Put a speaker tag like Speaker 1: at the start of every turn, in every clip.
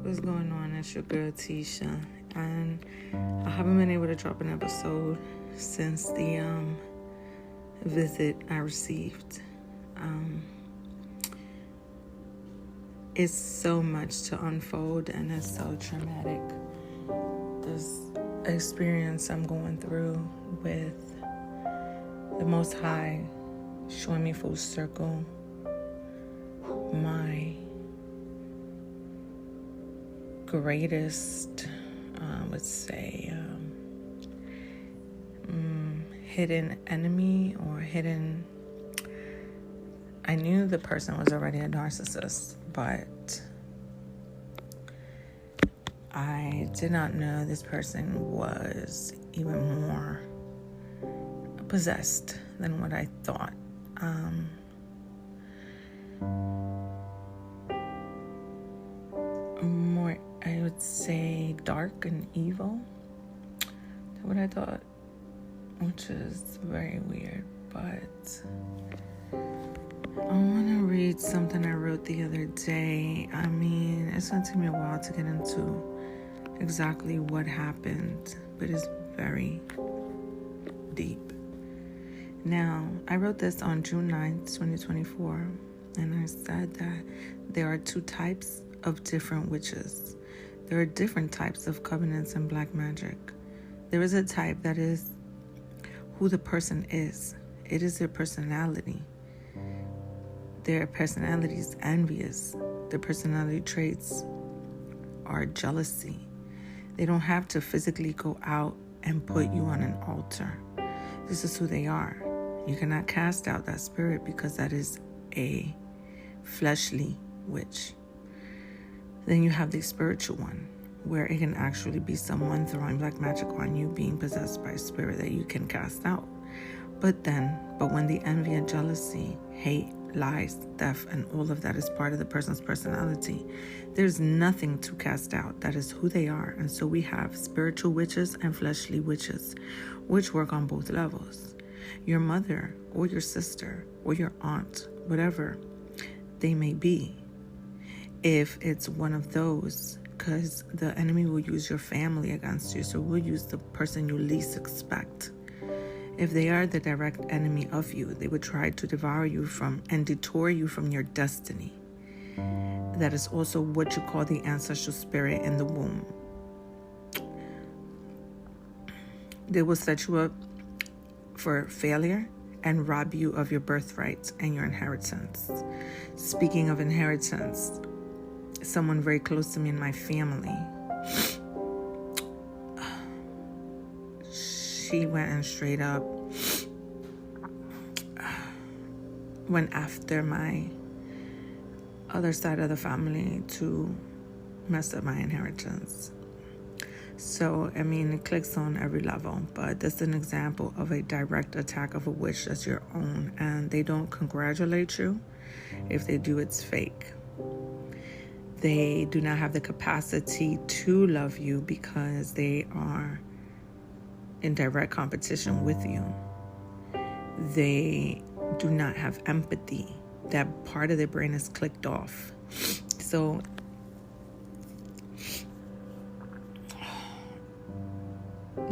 Speaker 1: What's going on? It's your girl Tisha, and I haven't been able to drop an episode since the visit I received. It's so much to unfold, and it's so traumatic. This experience I'm going through with the Most High showing me full circle my greatest, I would say, hidden enemy or hidden... I knew the person was already a narcissist, but I did not know this person was even more possessed than what I thought. More, I would say, dark and evil than what I thought, which is very weird. But I want to read something I wrote the other day. I mean, it's going to take me a while to get into exactly what happened, but it's very deep. Now, I wrote this on June 9th, 2024, and I said that there are two types of different witches. There are different types of covenants in black magic. There is a type that is who the person is. It is their personality. Their personality is envious. Their personality traits are jealousy. They don't have to physically go out and put you on an altar. This is who they are. You cannot cast out that spirit because that is a fleshly witch. Then you have the spiritual one, where it can actually be someone throwing black magic on you, being possessed by a spirit that you can cast out. But when the envy and jealousy, hate, lies, theft, and all of that is part of the person's personality, there's nothing to cast out. That is who they are. And so we have spiritual witches and fleshly witches, which work on both levels. Your mother or your sister or your aunt, whatever they may be, if it's one of those, because the enemy will use your family against you, so we'll use the person you least expect. If they are the direct enemy of you, they would try to devour you and detour you from your destiny. That is also what you call the ancestral spirit in the womb. They will set you up for failure and rob you of your birthright and your inheritance. Speaking of inheritance, someone very close to me in my family, she went and straight up went after my other side of the family to mess up my inheritance. So, I mean, it clicks on every level, but that's an example of a direct attack of a witch that's your own, and they don't congratulate you. If they do, it's fake. They do not have the capacity to love you because they are in direct competition with you. They do not have empathy. That part of their brain is clicked off. So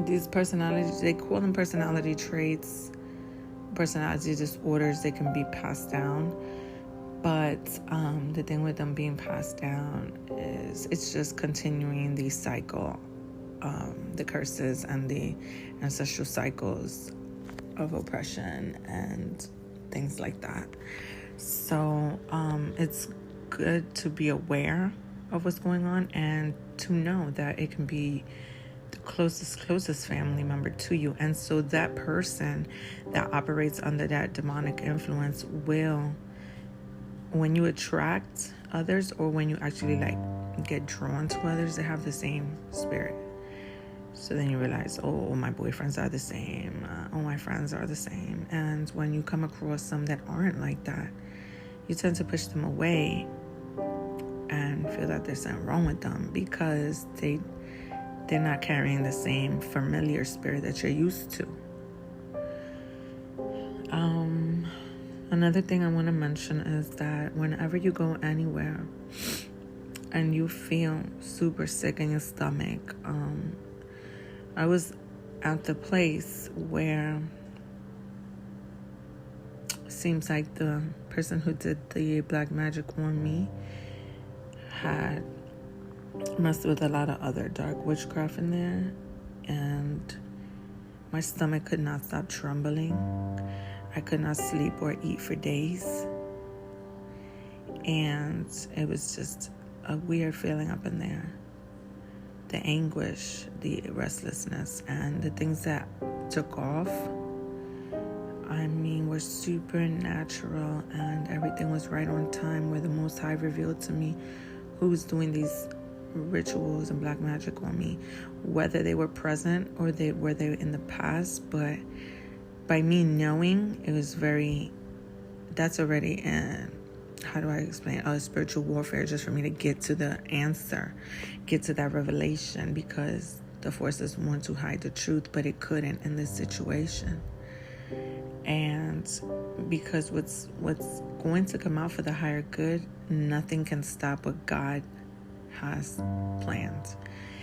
Speaker 1: these personalities, they call them personality traits, personality disorders. They can be passed down. But the thing with them being passed down is it's just continuing the cycle, the curses and the ancestral cycles of oppression and things like that. So it's good to be aware of what's going on and to know that it can be the closest family member to you. And so that person that operates under that demonic influence will, when you attract others or when you actually get drawn to others, they have the same spirit. So then you realize, oh, my boyfriends are the same. Oh, my friends are the same. And when you come across some that aren't like that, you tend to push them away and feel that there's something wrong with them because they're not carrying the same familiar spirit that you're used to. Another thing I want to mention is that whenever you go anywhere and you feel super sick in your stomach, I was at the place where it seems like the person who did the black magic on me had messed with a lot of other dark witchcraft in there, and my stomach could not stop trembling. I could not sleep or eat for days, and it was just a weird feeling up in there. The anguish, the restlessness, and the things that took off, were supernatural, and everything was right on time, where the Most High revealed to me who was doing these rituals and black magic on me, whether they were present or they were in the past. But by me knowing, it was that's already how do I explain spiritual warfare, just for me to get to the answer, get to that revelation, because the forces want to hide the truth, but it couldn't in this situation. And because what's going to come out for the higher good, nothing can stop what God has planned.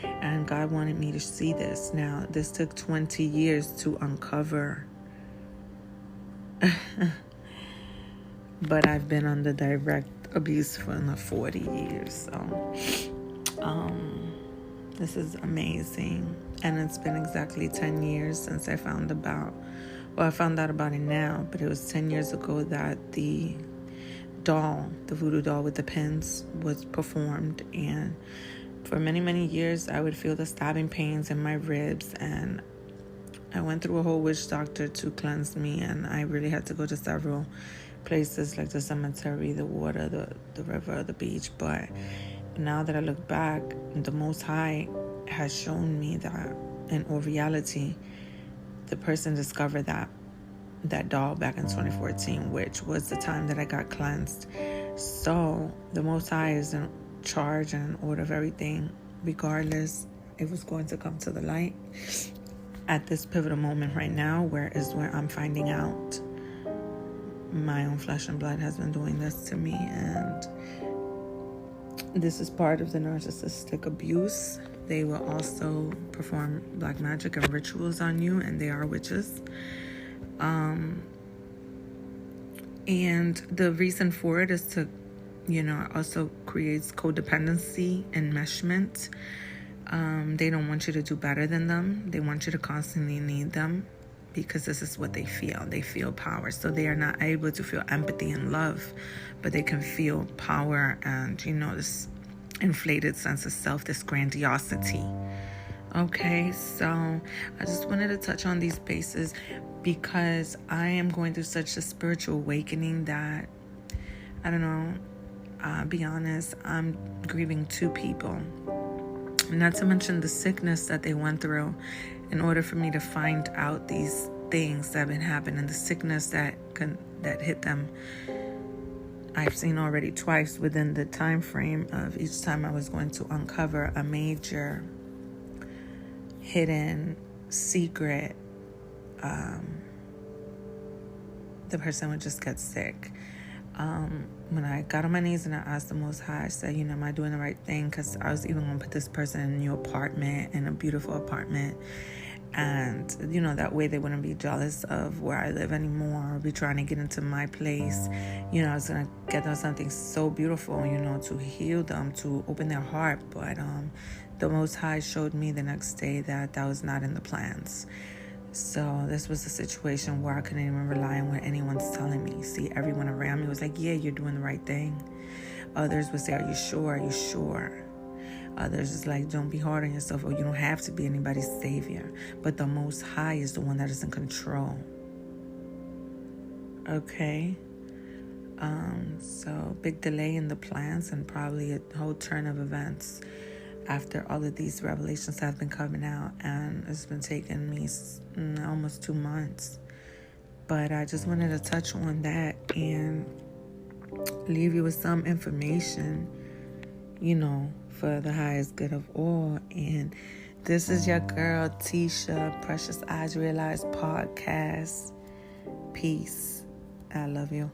Speaker 1: And God wanted me to see this. Now, this took 20 years to uncover. But I've been under direct abuse for 40 years. So this is amazing. And it's been exactly 10 years since I found out about it now, but it was 10 years ago that the voodoo doll with the pins, was performed. And for many, many years, I would feel the stabbing pains in my ribs, and I went through a whole witch doctor to cleanse me, and I really had to go to several places, like the cemetery, the water, the river, the beach. But now that I look back, the Most High has shown me that in all reality, the person discovered that doll back in 2014, which was the time that I got cleansed. So the Most High is in charge and in order of everything. Regardless, it was going to come to the light at this pivotal moment right now, where I'm finding out my own flesh and blood has been doing this to me, and this is part of the narcissistic abuse. They will also perform black magic and rituals on you, and they are witches. And the reason for it is to, also creates codependency, enmeshment. They don't want you to do better than them. They want you to constantly need them, because this is what they feel. They feel power. So they are not able to feel empathy and love, but they can feel power and, this inflated sense of self, this grandiosity. Okay, so I just wanted to touch on these bases because I am going through such a spiritual awakening that, I don't know, I'll be honest, I'm grieving two people. Not to mention the sickness that they went through in order for me to find out these things that have been happening, the sickness that hit them. I've seen already twice within the time frame of each time I was going to uncover a major hidden secret. The person would just get sick. When I got on my knees and I asked the Most High, I said, am I doing the right thing? Because I was even going to put this person in a new apartment, in a beautiful apartment. And, that way they wouldn't be jealous of where I live anymore, or be trying to get into my place. I was going to get them something so beautiful, to heal them, to open their heart. But the Most High showed me the next day that was not in the plans. So this was a situation where I couldn't even rely on what anyone's telling me. See, everyone around me was like, yeah, you're doing the right thing. Others would say, are you sure? Are you sure? Others is like, don't be hard on yourself, or you don't have to be anybody's savior. But the Most High is the one that is in control. Okay? So big delay in the plans, and probably a whole turn of events after all of these revelations have been coming out, and it's been taking me almost 2 months. But I just wanted to touch on that and leave you with some information, for the highest good of all. And this is your girl Tisha, Precious Eyes Realized podcast. Peace. I love you.